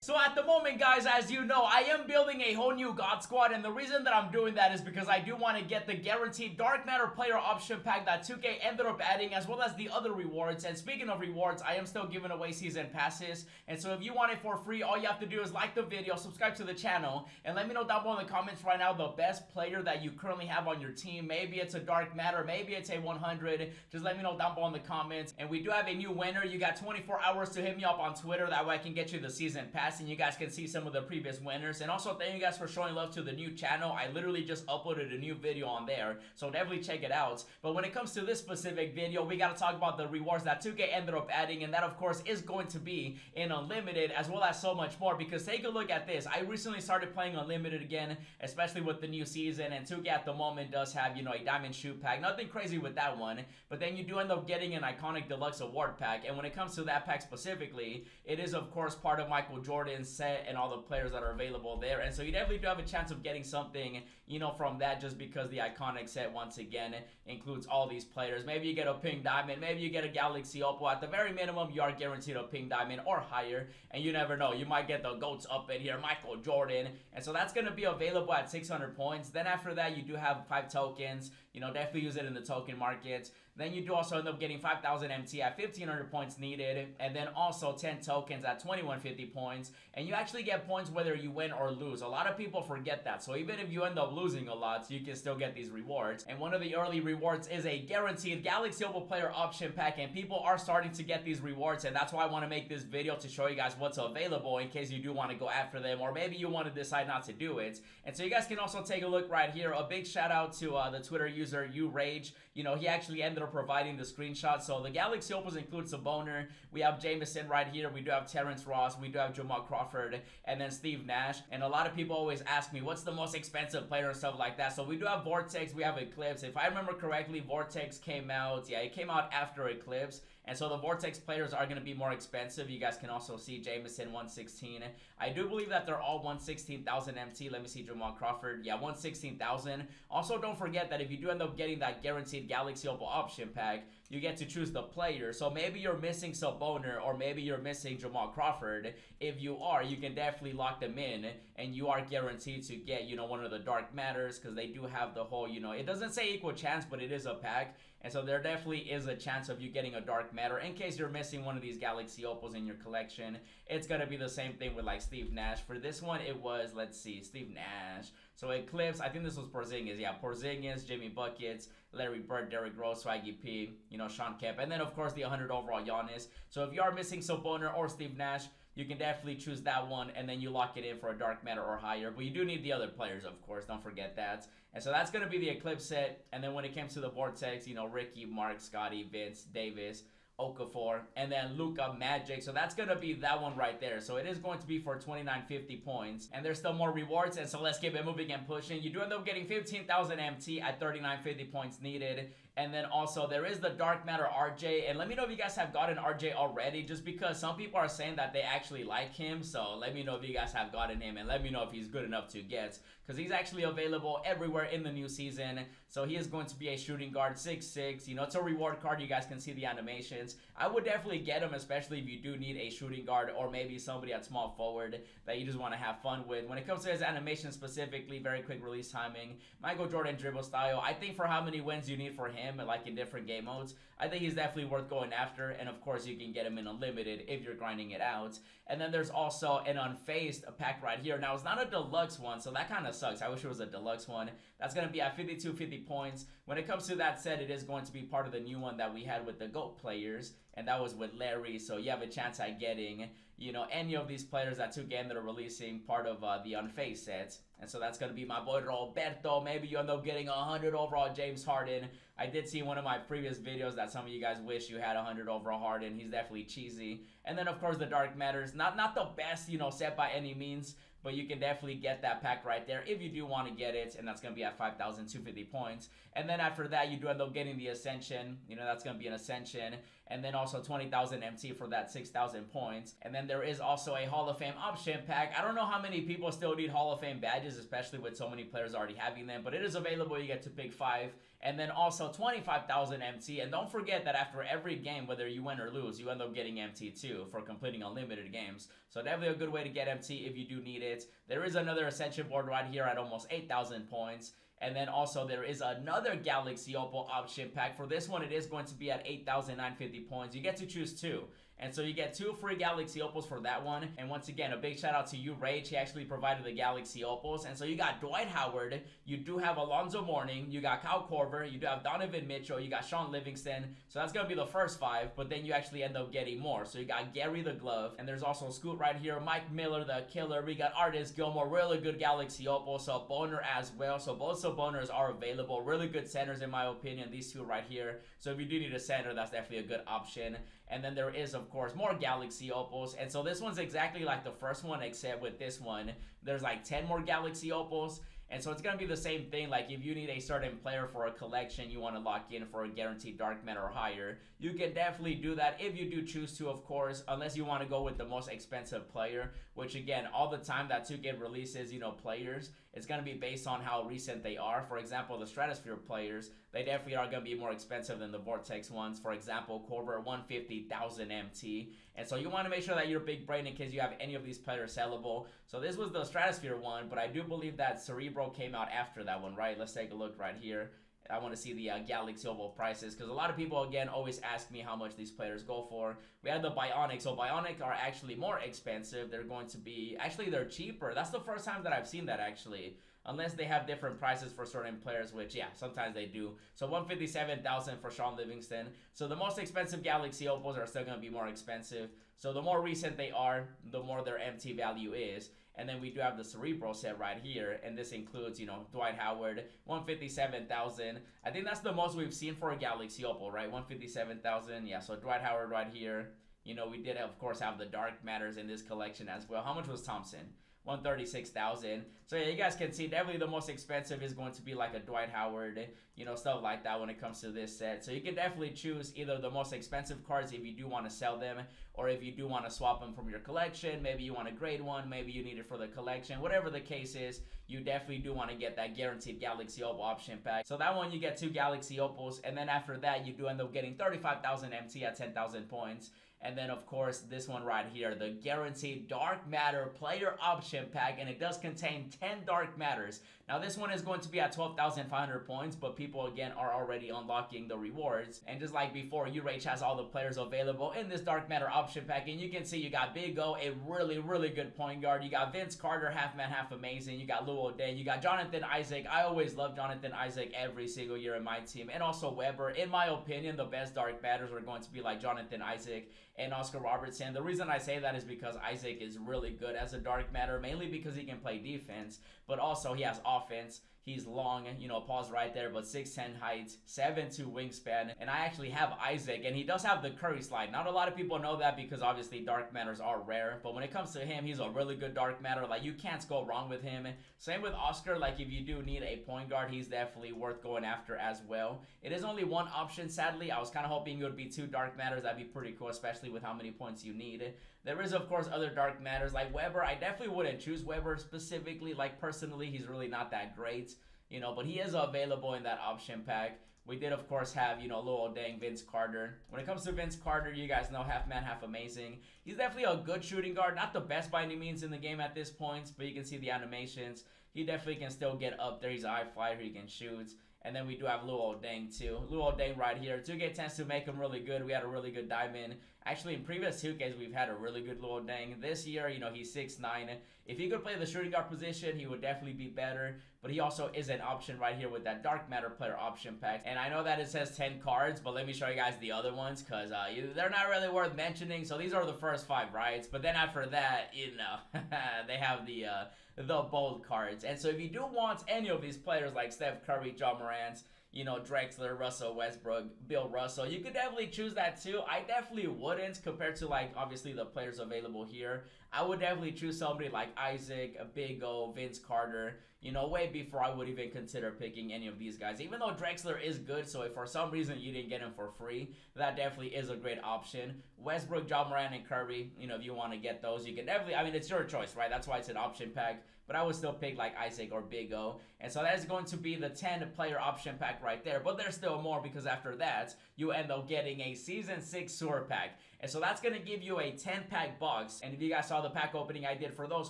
So at the moment, guys, as you know, I am building a whole new God Squad, and the reason that I'm doing that is because I do want to get the guaranteed Dark Matter player option pack that 2K ended up adding, as well as the other rewards. And speaking of rewards, I am still giving away season passes, and so if you want it for free, all you have to do is like the video, subscribe to the channel, and let me know down below in the comments right now the best player that you currently have on your team. Maybe it's a Dark Matter, maybe it's a 100. Just let me know down below in the comments. And we do have a new winner. You got 24 hours to hit me up on Twitter. That way I can get you the season pass, and you guys can see some of the previous winners. And also thank you guys for showing love to the new channel. I literally just uploaded a new video on there, so definitely check it out. But when it comes to this specific video, we got to talk about the rewards that 2K ended up adding, and that of course is going to be in Unlimited, as well as so much more. Because take a look at this. I recently started playing Unlimited again, especially with the new season, and 2K at the moment does have, you know, a diamond shoe pack. Nothing crazy with that one, but then you do end up getting an iconic deluxe award pack. And when it comes to that pack specifically, it is of course part of Michael Jordan's set and all the players that are available there, and so you definitely do have a chance of getting something, you know, from that, just because the iconic set once again includes all these players. Maybe you get a pink diamond, maybe you get a galaxy opal. At the very minimum, you are guaranteed a pink diamond or higher, and you never know, you might get the GOATs up in here, Michael Jordan. And so that's going to be available at 600 points. Then after that, you do have 5 tokens. You know, definitely use it in the token market. Then you do also end up getting 5,000 MT at 1,500 points needed, and then also 10 tokens at 2,150 points. And you actually get points whether you win or lose. A lot of people forget that. So even if you end up losing a lot, you can still get these rewards. And one of the early rewards is a guaranteed Galaxy Opal player option pack, and people are starting to get these rewards, and that's why I want to make this video to show you guys what's available in case you do want to go after them, or maybe you want to decide not to do it. And so you guys can also take a look right here. A big shout out to the Twitter user URage. You know, he actually ended up providing the screenshot. So the Galaxy Opals includes a boner. We have Jameson right here. We do have Terrence Ross. We do have Jamal Crawford, and then Steve Nash. And a lot of people always ask me, what's the most expensive player and stuff like that. So we do have Vortex. We have Eclipse. If I remember correctly, Vortex came out. Yeah, it came out after Eclipse. And so the Vortex players are going to be more expensive. You guys can also see Jameson 116. I do believe that they're all 116,000 MT. Let me see Jamal Crawford. Yeah, 116,000. Also, don't forget that if you do end up getting that guaranteed Galaxy Opal option pack, you get to choose the player. So maybe you're missing Saboner, or maybe you're missing Jamal Crawford. If you are, you can definitely lock them in, and you are guaranteed to get, you know, one of the Dark Matters, because they do have the whole, you know, it doesn't say equal chance, but it is a pack. And so there definitely is a chance of you getting a Dark Matter. In case you're missing one of these Galaxy Opals in your collection, it's going to be the same thing with like Steve Nash. For this one, it was, let's see, Steve Nash. So Eclipse, I think this was Porzingis. Yeah, Porzingis, Jimmy Buckets, Larry Bird, Derrick Rose, Swaggy P, you know, Sean Kemp. And then, of course, the 100 overall Giannis. So if you are missing Saboner or Steve Nash, you can definitely choose that one, and then you lock it in for a Dark Matter or higher. But you do need the other players, of course. Don't forget that. And so that's going to be the Eclipse set. And then when it comes to the Vortex, you know, Ricky, Mark, Scotty, Vince, Davis, Okafor, and then Luka, Magic. So that's going to be that one right there. So it is going to be for 2,950 points. And there's still more rewards, and so let's keep it moving and pushing. You do end up getting 15,000 MT at 3,950 points needed. And then also there is the Dark Matter RJ, and let me know if you guys have gotten RJ already, just because some people are saying that they actually like him. So let me know if you guys have gotten him, and let me know if he's good enough to get, because he's actually available everywhere in the new season. So he is going to be a shooting guard, 6'6". You know, it's a reward card. You guys can see the animations. I would definitely get him, especially if you do need a shooting guard, or maybe somebody at small forward that you just want to have fun with. When it comes to his animation specifically, very quick release timing, Michael Jordan dribble style. I think for how many wins you need for him, like in different game modes, I think he's definitely worth going after. And of course, you can get him in Unlimited if you're grinding it out. And then there's also an Unfaced pack right here. Now, it's not a deluxe one, so that kind of sucks. I wish it was a deluxe one. That's going to be at 5,250 points. When it comes to that set, it is going to be part of the new one that we had with the GOAT players, and that was with Larry. So you have a chance at getting, you know, any of these players that 2K ended up releasing part of the Unfaced sets. And so that's going to be my boy Roberto. Maybe you end up getting 100 overall James Harden. I did see in one of my previous videos that some of you guys wish you had 100 overall Harden. He's definitely cheesy. And then, of course, the Dark Matters. Not the best, you know, set by any means, but you can definitely get that pack right there if you do want to get it, and that's going to be at 5,250 points. And then after that, you do end up getting the Ascension. You know, that's going to be an Ascension. and then also 20,000 MT for that 6,000 points. And then there is also a Hall of Fame option pack. I don't know how many people still need Hall of Fame badges, especially with so many players already having them, but it is available. You get to pick 5. And then also 25,000 MT. And don't forget that after every game, whether you win or lose, you end up getting MT too for completing unlimited games. So definitely a good way to get MT if you do need it. There is another Ascension board right here at almost 8,000 points. And then also there is another Galaxy Opal option pack. For this one, it is going to be at 8,950 points. You get to choose 2. And so you get 2 free Galaxy Opals for that one. And once again, a big shout out to you, Rage. He actually provided the Galaxy Opals. And so you got Dwight Howard, you do have Alonzo Mourning, you got Kyle Korver, you do have Donovan Mitchell, you got Sean Livingston. So that's going to be the first 5, but then you actually end up getting more. So you got Gary the Glove, and there's also Scoot right here, Mike Miller the Killer, we got Artist Gilmore, really good Galaxy Opal, so Boner as well. So both Boners are available. Really good centers in my opinion, these 2 right here. So if you do need a center, that's definitely a good option. And then there is, of course, more Galaxy Opals. And so this one's exactly like the first one, except with this one, there's like 10 more Galaxy Opals. And so it's going to be the same thing. Like if you need a certain player for a collection, you want to lock in for a guaranteed dark matter or higher, you can definitely do that if you do choose to, of course, unless you want to go with the most expensive player, which again, all the time that 2K releases, you know, players, it's going to be based on how recent they are. For example, the Stratosphere players, they definitely are going to be more expensive than the Vortex ones. For example, Korver, 150,000 MT. And so you want to make sure that you're big brain in case you have any of these players sellable. So this was the Stratosphere one, but I do believe that Cerebro came out after that one, right? Let's take a look right here. I want to see the Galaxy Opal prices, because a lot of people, again, always ask me how much these players go for. We had the Bionic. So Bionic are actually more expensive. They're going to be, actually, they're cheaper. That's the first time that I've seen that, actually. Unless they have different prices for certain players, which, yeah, sometimes they do. So 157,000 for Sean Livingston. So the most expensive Galaxy Opals are still going to be more expensive. So the more recent they are, the more their MT value is. And then we do have the Cerebro set right here. And this includes, you know, Dwight Howard, 157,000. I think that's the most we've seen for a Galaxy Opal, right? 157,000. Yeah, so Dwight Howard right here. You know, we did, of course, have the Dark Matters in this collection as well. How much was Thompson? 136,000. So yeah, you guys can see definitely the most expensive is going to be like a Dwight Howard, you know, stuff like that when it comes to this set. So you can definitely choose either the most expensive cards if you do want to sell them, or if you do want to swap them from your collection. Maybe you want a grade one, maybe you need it for the collection. Whatever the case is, you definitely do want to get that guaranteed Galaxy Opal option pack. So that one you get 2 Galaxy Opals, and then after that you do end up getting 35,000 MT at 10,000 points. And then, of course, this one right here, the Guaranteed Dark Matter Player Option Pack, and it does contain 10 Dark Matters. Now, this one is going to be at 12,500 points, but people, again, are already unlocking the rewards. And just like before, URH has all the players available in this Dark Matter Option Pack, and you can see you got Big O, a really, really good point guard. You got Vince Carter, half man, half amazing. You got Lou O'Dane. You got Jonathan Isaac. I always love Jonathan Isaac every single year in my team. And also Weber. In my opinion, the best Dark Matters are going to be like Jonathan Isaac and Oscar Robertson. The reason I say that is because Isaac is really good as a dark matter, mainly because he can play defense, but also he has offense. He's long, you know, pause right there, but 6'10 height, 7'2 wingspan, and I actually have Isaac, and he does have the Curry slide. Not a lot of people know that because obviously dark matters are rare, but when it comes to him, he's a really good dark matter. Like, you can't go wrong with him. Same with Oscar. Like, if you do need a point guard, he's definitely worth going after as well. It is only one option, sadly. I was kind of hoping it would be 2 dark matters. That'd be pretty cool, especially with how many points you need. There is, of course, other dark matters like Weber. I definitely wouldn't choose Weber specifically. Like, personally, he's really not that great, you know, but he is available in that option pack. We did, of course, have, you know, Lou O'Dang, Vince Carter. When it comes to Vince Carter, you guys know, half man, half amazing. He's definitely a good shooting guard. Not the best by any means in the game at this point, but you can see the animations. He definitely can still get up there. He's a high flyer. He can shoot. And then we do have Lou O'Dang too. Lou O'Dang right here. 2K tends to make him really good. We had a really good diamond. Actually, in previous 2Ks, we've had a really good Lou O'Dang. This year, you know, he's 6'9". If he could play the shooting guard position, he would definitely be better. But he also is an option right here with that Dark Matter player option pack. And I know that it says 10 cards, but let me show you guys the other ones, because they're not really worth mentioning. So these are the first 5, right? But then after that, you know, they have the bold cards. And so if you do want any of these players like Steph Curry, John Morant, you know, Drexler, Russell Westbrook, Bill Russell, you could definitely choose that too. I definitely wouldn't compared to, like, obviously the players available here. I would definitely choose somebody like Isaac, Big O, Vince Carter, you know, way before I would even consider picking any of these guys. Even though Drexler is good, so if for some reason you didn't get him for free, that definitely is a great option. Westbrook, John Moran, and Curry, you know, if you want to get those, you can definitely, I mean, it's your choice, right? That's why it's an option pack, but I would still pick like Isaac or Big O. And so that is going to be the 10-player option pack right there, but there's still more because after that, you end up getting a Season 6 Sewer pack. And so that's going to give you a 10-pack box. And if you guys saw the pack opening I did for those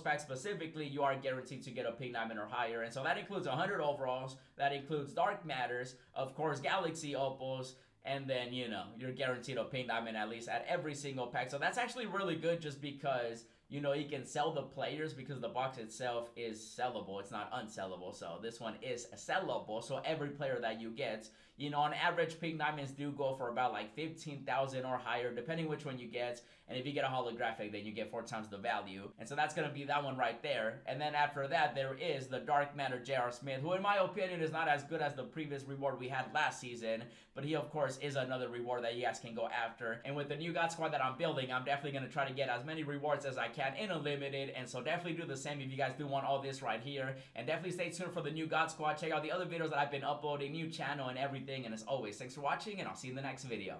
packs specifically, you are guaranteed to get a pink diamond or higher. And so that includes 100 overalls, that includes Dark Matters, of course, Galaxy Opals, and then, you know, you're guaranteed a pink diamond at least at every single pack. So that's actually really good just because, you know, you can sell the players because the box itself is sellable. It's not unsellable. So this one is sellable. So every player that you get, you know, on average, pink diamonds do go for about like 15,000 or higher, depending which one you get. And if you get a holographic, then you get 4 times the value. And so that's going to be that one right there. And then after that, there is the Dark Matter J.R. Smith, who in my opinion is not as good as the previous reward we had last season. But he, of course, is another reward that you guys can go after. And with the new God Squad that I'm building, I'm definitely going to try to get as many rewards as I can in Unlimited. And so definitely do the same if you guys do want all this right here. And definitely stay tuned for the new God Squad. Check out the other videos that I've been uploading, new channel and everything. And as always, thanks for watching, and I'll see you in the next video.